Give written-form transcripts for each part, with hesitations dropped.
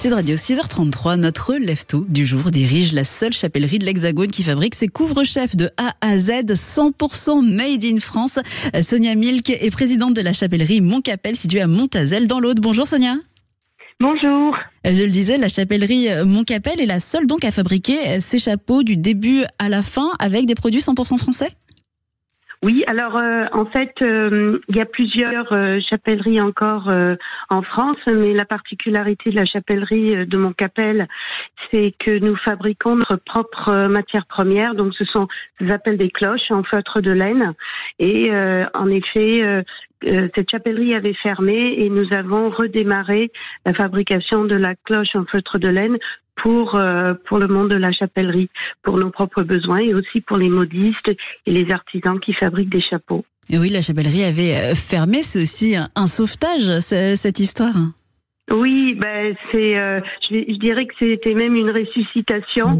Sud Radio 6h33, notre lève-tôt du jour dirige la seule chapellerie de l'Hexagone qui fabrique ses couvre-chefs de A à Z, 100% made in France. Sonia Milk est présidente de la chapellerie Montcapel, située à Montazel dans l'Aude. Bonjour Sonia. Bonjour. Je le disais, la chapellerie Montcapel est la seule donc à fabriquer ces chapeaux du début à la fin avec des produits 100% français. Oui, alors en fait, il y a plusieurs chapelleries encore en France, mais la particularité de la chapellerie de Montcapel, c'est que nous fabriquons notre propre matière première. Donc, ce sont ce qu'on appelle des cloches en feutre de laine. Et en effet, cette chapellerie avait fermé et nous avons redémarré la fabrication de la cloche en feutre de laine pour le monde de la chapellerie, pour nos propres besoins et aussi pour les modistes et les artisans qui fabriquent des chapeaux. Et oui, la chapellerie avait fermé, c'est aussi un sauvetage, cette histoire. Oui, ben je dirais que c'était même une ressuscitation,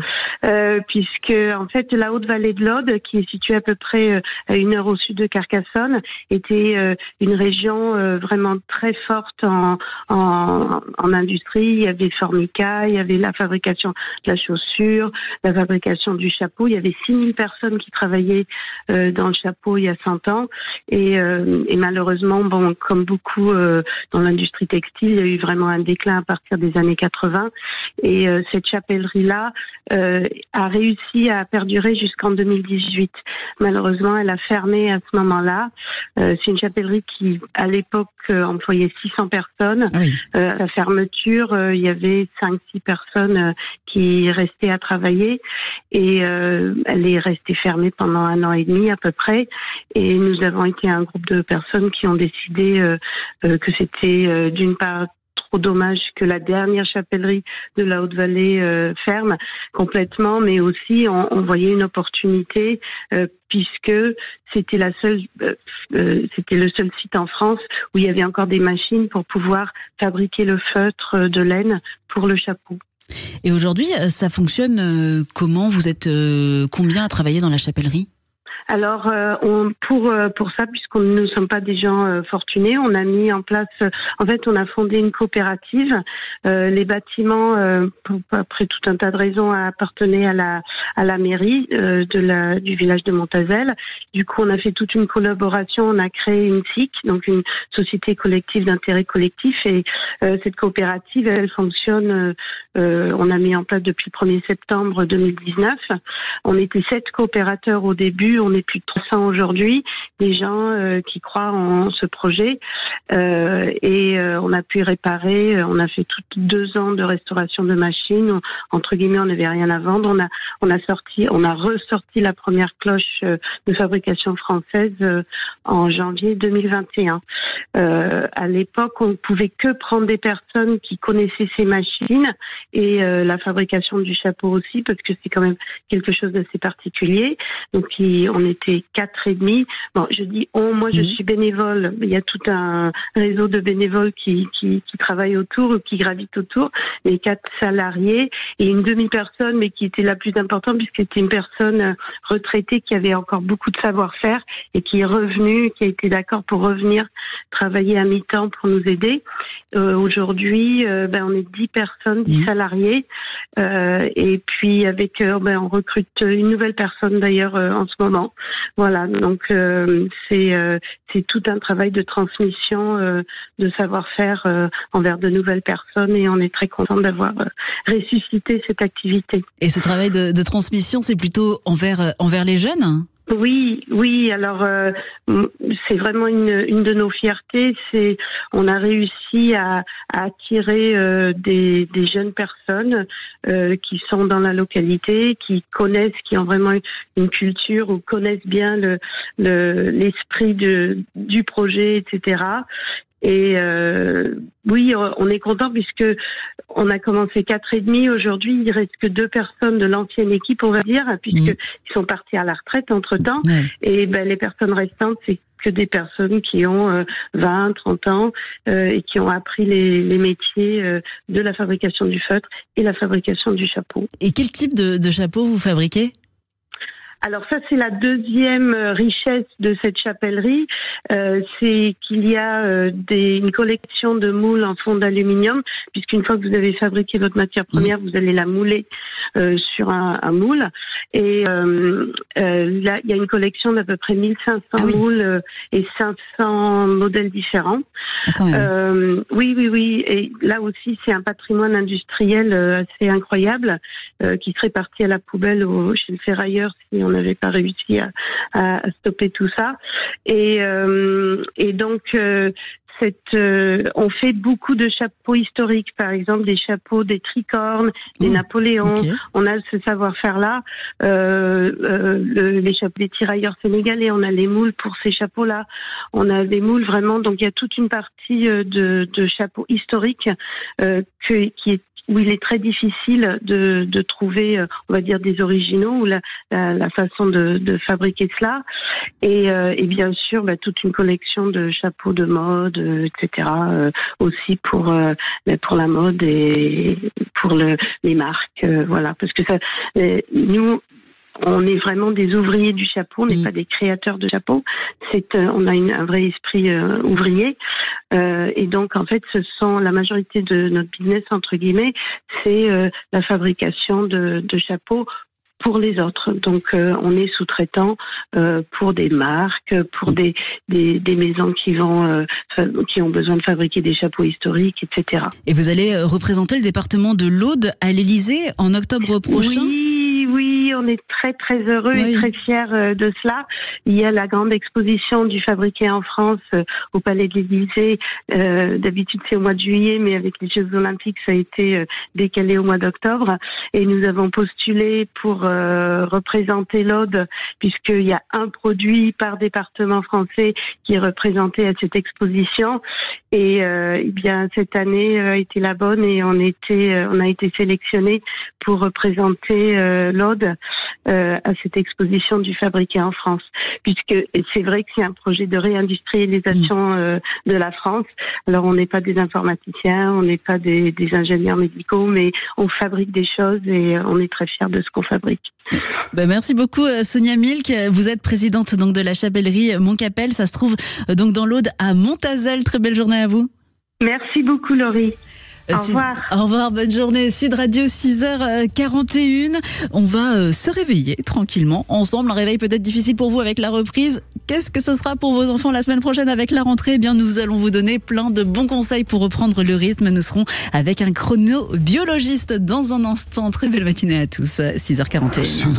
puisque en fait la Haute-Vallée de l'Aude, qui est située à peu près à 1 heure au sud de Carcassonne, était une région vraiment très forte en industrie. Il y avait le formica, il y avait la fabrication de la chaussure, la fabrication du chapeau. Il y avait 6000 personnes qui travaillaient dans le chapeau il y a 100 ans, et malheureusement, bon, comme beaucoup dans l'industrie textile, il y a eu vraiment un déclin à partir des années 80, et cette chapellerie-là a réussi à perdurer jusqu'en 2018. Malheureusement, elle a fermé à ce moment-là. C'est une chapellerie qui, à l'époque, employait 600 personnes. Oui. À la fermeture, il y avait 5-6 personnes qui restaient à travailler, et elle est restée fermée pendant 1 an et demi à peu près, et nous avons été un groupe de personnes qui ont décidé que c'était d'une part trop dommage que la dernière chapellerie de la Haute-Vallée ferme complètement, mais aussi on voyait une opportunité puisque c'était c'était le seul site en France où il y avait encore des machines pour pouvoir fabriquer le feutre de laine pour le chapeau. Et aujourd'hui, ça fonctionne comment? Vous êtes combien à travailler dans la chapellerie? Alors, pour ça, puisqu'on ne sommes pas des gens fortunés, on a mis en place, en fait, on a fondé une coopérative. Les bâtiments, après tout un tas de raisons, appartenaient à la mairie du village de Montazel. Du coup, on a fait toute une collaboration. On a créé une SIC, donc une société collective d'intérêt collectif. Et cette coopérative, elle fonctionne. On a mis en place depuis le 1er septembre 2019. On était 7 coopérateurs au début. On est plus de 300 aujourd'hui, des gens qui croient en ce projet, et on a pu réparer. On a fait 2 ans de restauration de machines. Entre guillemets, on n'avait rien à vendre. On a ressorti la première cloche de fabrication française en janvier 2021. À l'époque, on ne pouvait que prendre des personnes qui connaissaient ces machines et la fabrication du chapeau aussi, parce que c'est quand même quelque chose d'assez particulier. Donc, on était 4 et demi. Bon, je dis moi je suis bénévole. Il y a tout un réseau de bénévoles qui travaillent autour, qui gravitent autour. Les 4 salariés et une demi-personne, mais qui était la plus importante puisque c'était une personne retraitée qui avait encore beaucoup de savoir-faire et qui est revenue, qui a été d'accord pour revenir travailler à mi-temps pour nous aider. Aujourd'hui, on est 10 personnes, 10 salariés, et puis avec on recrute une nouvelle personne d'ailleurs en ce moment. Voilà, donc c'est tout un travail de transmission de savoir-faire envers de nouvelles personnes, et on est très content d'avoir ressuscité cette activité. Et ce travail de transmission, c'est plutôt envers les jeunes ? Oui. Alors, c'est vraiment une de nos fiertés. On a réussi à attirer des jeunes personnes qui sont dans la localité, qui ont vraiment une culture ou connaissent bien l'esprit du projet, etc. Et oui, on est content puisque on a commencé 4 et demi. Aujourd'hui, il reste que 2 personnes de l'ancienne équipe, on va dire, puisque ils sont partis à la retraite entre-temps. Ouais. Et les personnes restantes, c'est que des personnes qui ont 20, 30 ans et qui ont appris les métiers de la fabrication du feutre et la fabrication du chapeau. Et quel type de chapeau vous fabriquez ? Alors ça, c'est la deuxième richesse de cette chapellerie, c'est qu'il y a une collection de moules en fond d'aluminium, puisqu'une fois que vous avez fabriqué votre matière première, vous allez la mouler sur un moule. Et là, il y a une collection d'à peu près 1500 moules et 500 modèles différents. Oui. Et là aussi, c'est un patrimoine industriel assez incroyable qui serait parti à la poubelle chez le ferrailleur si on n'avait pas réussi à stopper tout ça. Et donc on fait beaucoup de chapeaux historiques, par exemple des chapeaux des tricornes, des Napoléons. On a ce savoir-faire-là. Les chapeaux des tirailleurs sénégalais, on a les moules pour ces chapeaux-là. On a des moules vraiment. Donc il y a toute une partie de chapeaux historiques où il est très difficile de trouver, on va dire, des originaux ou la façon de fabriquer cela. Et bien sûr, toute une collection de chapeaux de mode, etc. Aussi pour la mode et pour les marques, voilà. Parce que ça, nous, on est vraiment des ouvriers du chapeau, on n'est pas des créateurs de chapeaux. On a un vrai esprit ouvrier. Et donc, en fait, la majorité de notre business, entre guillemets, c'est la fabrication de chapeaux pour les autres. Donc, on est sous-traitant pour des marques, pour des maisons qui ont besoin de fabriquer des chapeaux historiques, etc. Et vous allez représenter le département de l'Aude à l'Élysée en octobre prochain ? Oui, on est très très heureux et très fiers de cela. Il y a la grande exposition du fabriqué en France au Palais de l'Élysée. D'habitude c'est au mois de juillet, mais avec les Jeux Olympiques ça a été décalé au mois d'octobre. Et nous avons postulé pour représenter l'Aude, puisqu'il y a un produit par département français qui est représenté à cette exposition. Et bien cette année a été la bonne et on a été sélectionnés pour représenter l'Aude à cette exposition du fabriqué en France, puisque c'est vrai que c'est un projet de réindustrialisation de la France. Alors on n'est pas des informaticiens, on n'est pas des ingénieurs médicaux, mais on fabrique des choses et on est très fiers de ce qu'on fabrique. Merci beaucoup Sonia Milk. Vous êtes présidente donc de la chapellerie Montcapel. Ça se trouve donc dans l'Aude à Montazel. Très belle journée à vous. Merci beaucoup Laurie. Au revoir. Au revoir, bonne journée. Sud Radio, 6h41. On va se réveiller tranquillement ensemble. Un réveil peut-être difficile pour vous avec la reprise. Qu'est-ce que ce sera pour vos enfants la semaine prochaine avec la rentrée ? Eh bien, nous allons vous donner plein de bons conseils pour reprendre le rythme. Nous serons avec un chronobiologiste dans un instant. Très belle matinée à tous. 6h41.